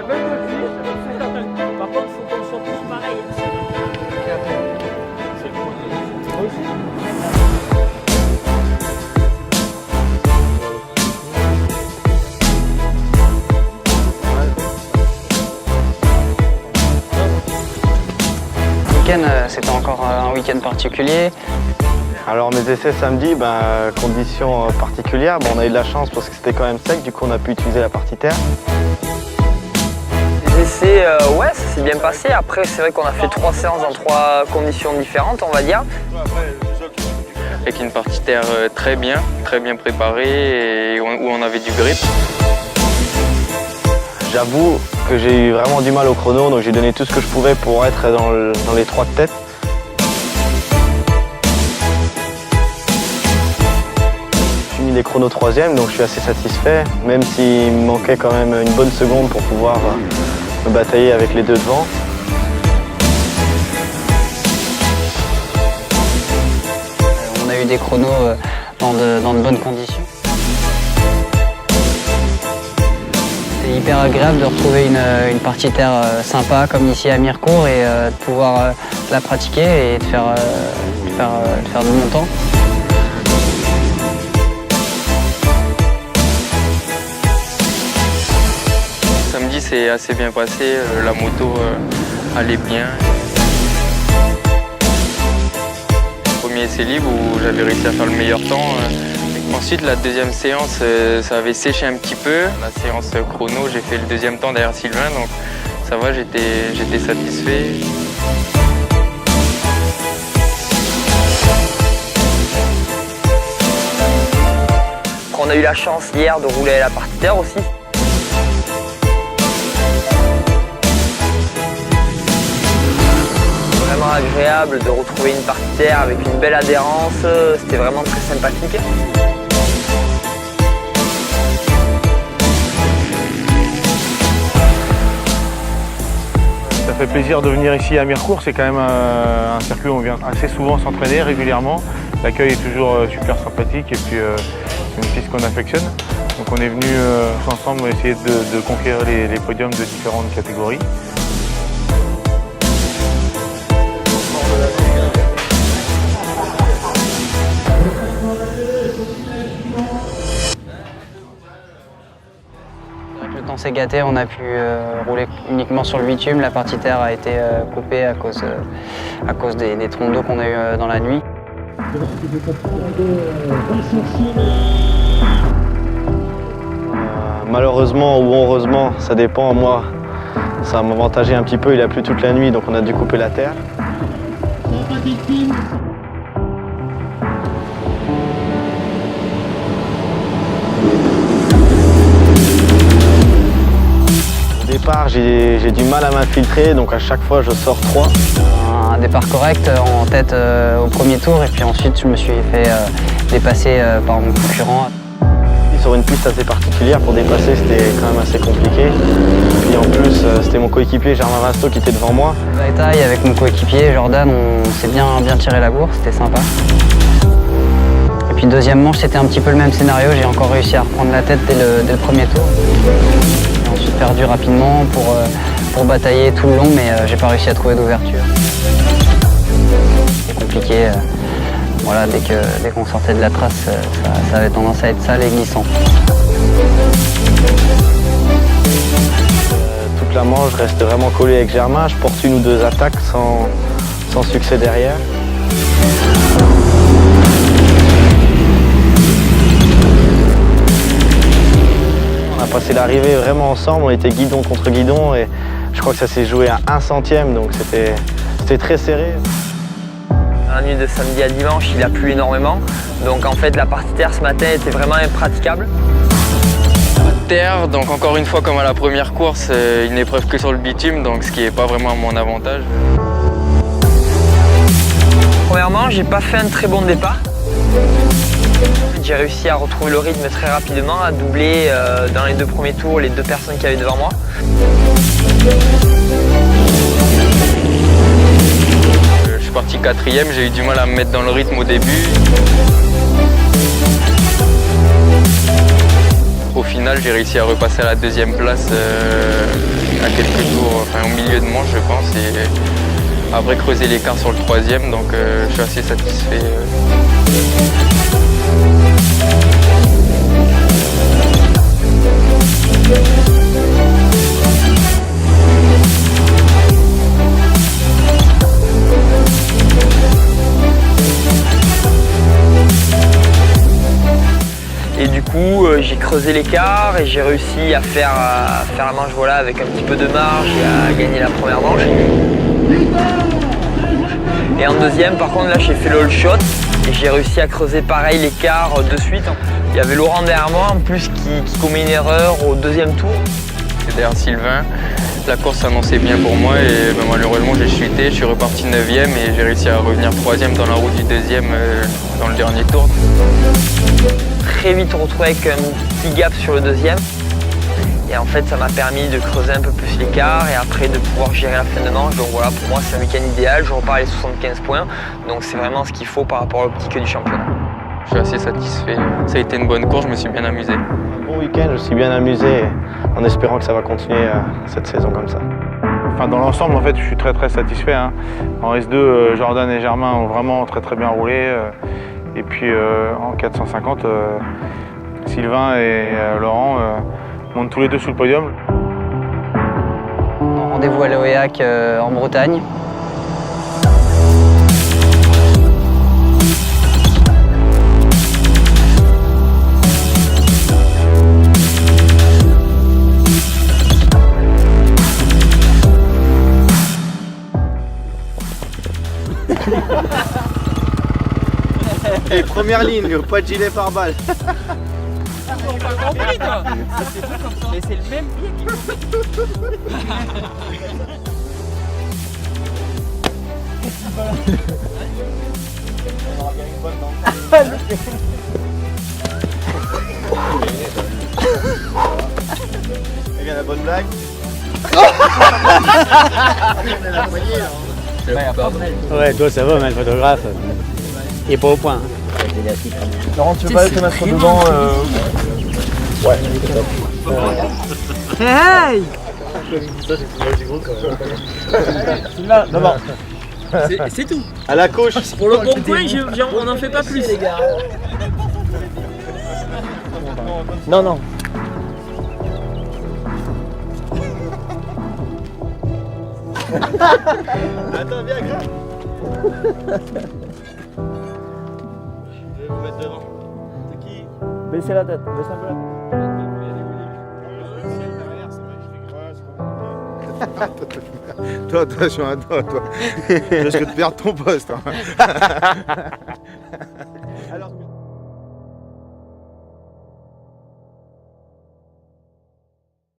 Par contre, il faut qu'on soit tous pareils. C'est C'était encore un week-end particulier. Alors mes essais samedi, conditions particulières, on a eu de la chance parce que c'était quand même sec, du coup on a pu utiliser la partie terre. Les essais, ouais, ça s'est bien passé. Après, c'est vrai qu'on a fait 3 séances dans 3 conditions différentes, on va dire. Avec une partie terre très bien préparée et où on avait du grip. J'avoue que j'ai eu vraiment du mal au chrono, donc j'ai donné tout ce que je pouvais pour être dans les 3 de tête. J'ai mis les chronos 3e, donc je suis assez satisfait, même s'il me manquait quand même une bonne seconde pour pouvoir me batailler avec les 2 devant. On a eu des chronos dans de bonnes conditions. C'est hyper agréable de retrouver une partie terre sympa comme ici à Mirecourt et de pouvoir la pratiquer et de faire du bon temps. Samedi, c'est assez bien passé, la moto allait bien. Premier essai libre où j'avais réussi à faire le meilleur temps. Ensuite, la deuxième séance, ça avait séché un petit peu. La séance chrono, j'ai fait le 2e temps derrière Sylvain, donc ça va, j'étais satisfait. On a eu la chance hier de rouler la partie terre aussi. Vraiment agréable de retrouver une partie terre avec une belle adhérence, c'était vraiment très sympathique. Ça fait plaisir de venir ici à Mirecourt, c'est quand même un circuit où on vient assez souvent s'entraîner régulièrement. L'accueil est toujours super sympathique et puis c'est une piste qu'on affectionne. Donc on est venus tous ensemble essayer de conquérir les podiums de différentes catégories. Le temps s'est gâté, on a pu rouler uniquement sur le bitume. La partie terre a été coupée à cause des trompes d'eau qu'on a eu dans la nuit. Malheureusement ou heureusement, ça dépend. Moi, ça m'a avantagé un petit peu. Il a plu toute la nuit, donc on a dû couper la terre. Au départ, j'ai du mal à m'infiltrer, donc à chaque fois, je sors 3. Un départ correct en tête au premier tour et puis ensuite je me suis fait dépasser par mon concurrent. Sur une piste assez particulière, pour dépasser, c'était quand même assez compliqué. Et en plus, c'était mon coéquipier Germain Vasto qui était devant moi. Bataille avec mon coéquipier Jordan, on s'est bien tiré la bourre, c'était sympa. Et puis deuxième manche, c'était un petit peu le même scénario, j'ai encore réussi à reprendre la tête dès le premier tour. J'ai ensuite perdu rapidement pour batailler tout le long, mais j'ai pas réussi à trouver d'ouverture. C'est compliqué. Voilà, dès qu'on sortait de la trace, ça avait tendance à être sale et glissant. Toute la manche, je reste vraiment collé avec Germain. Je porte 1 ou 2 attaques sans succès derrière. On a passé l'arrivée vraiment ensemble, on était guidon contre guidon et je crois que ça s'est joué à 1 centième, donc c'était très serré. La nuit de samedi à dimanche, il a plu énormément. Donc en fait, la partie terre ce matin était vraiment impraticable. Terre, donc encore une fois comme à la première course, une épreuve que sur le bitume, donc ce qui n'est pas vraiment à mon avantage. Premièrement, j'ai pas fait un très bon départ. J'ai réussi à retrouver le rythme très rapidement, à doubler dans les 2 premiers tours les 2 personnes qui avaient devant moi. Je suis parti 4e, j'ai eu du mal à me mettre dans le rythme au début. Au final, j'ai réussi à repasser à la 2e place à quelques tours, enfin au milieu de manche je pense, et après creuser l'écart sur le troisième, donc je suis assez satisfait. Et du coup, j'ai creusé l'écart et j'ai réussi à faire la manche voilà, avec un petit peu de marge et à gagner la première manche. Et en deuxième, par contre, là, j'ai fait le all shot et j'ai réussi à creuser pareil l'écart de suite. Il y avait Laurent derrière moi en plus qui commet une erreur au deuxième tour. Derrière Sylvain, la course s'annonçait bien pour moi et malheureusement j'ai chuté, je suis reparti 9e et j'ai réussi à revenir 3e dans la roue du deuxième dans le dernier tour. Très vite retrouvé avec un petit gap sur le deuxième. Et en fait, ça m'a permis de creuser un peu plus l'écart et après de pouvoir gérer la fin de manche. Donc voilà, pour moi, c'est un week-end idéal. Je repars les 75 points. Donc c'est vraiment ce qu'il faut par rapport à l'optique du championnat. Je suis assez satisfait. Ça a été une bonne course, je me suis bien amusé. Un bon week-end, je me suis bien amusé en espérant que ça va continuer cette saison comme ça. Enfin, dans l'ensemble, en fait, je suis très satisfait. Hein. En S2, Jordan et Germain ont vraiment très bien roulé. Et puis en 450, Sylvain et Laurent montent tous les deux sous le podium. Rendez-vous à l'OEAC en Bretagne. Et première ligne, pas de gilet pare-balles. Mais c'est le même pied qu'il faut. Et bien la bonne blague. Ouais, toi ça va, mais le photographe, il est pas au point. Laurent, tu veux pas te mettre devant Ouais. Hey! Non, non. C'est tout. À la couche. Pour le bon point, on n'en fait pas plus. Non, non. Attends, viens, grave. Je vais vous mettre devant. C'est qui? Baissez la tête, baissez un peu la tête. Toi, attention à toi. Tu risques de perdre ton poste. Hein. Alors...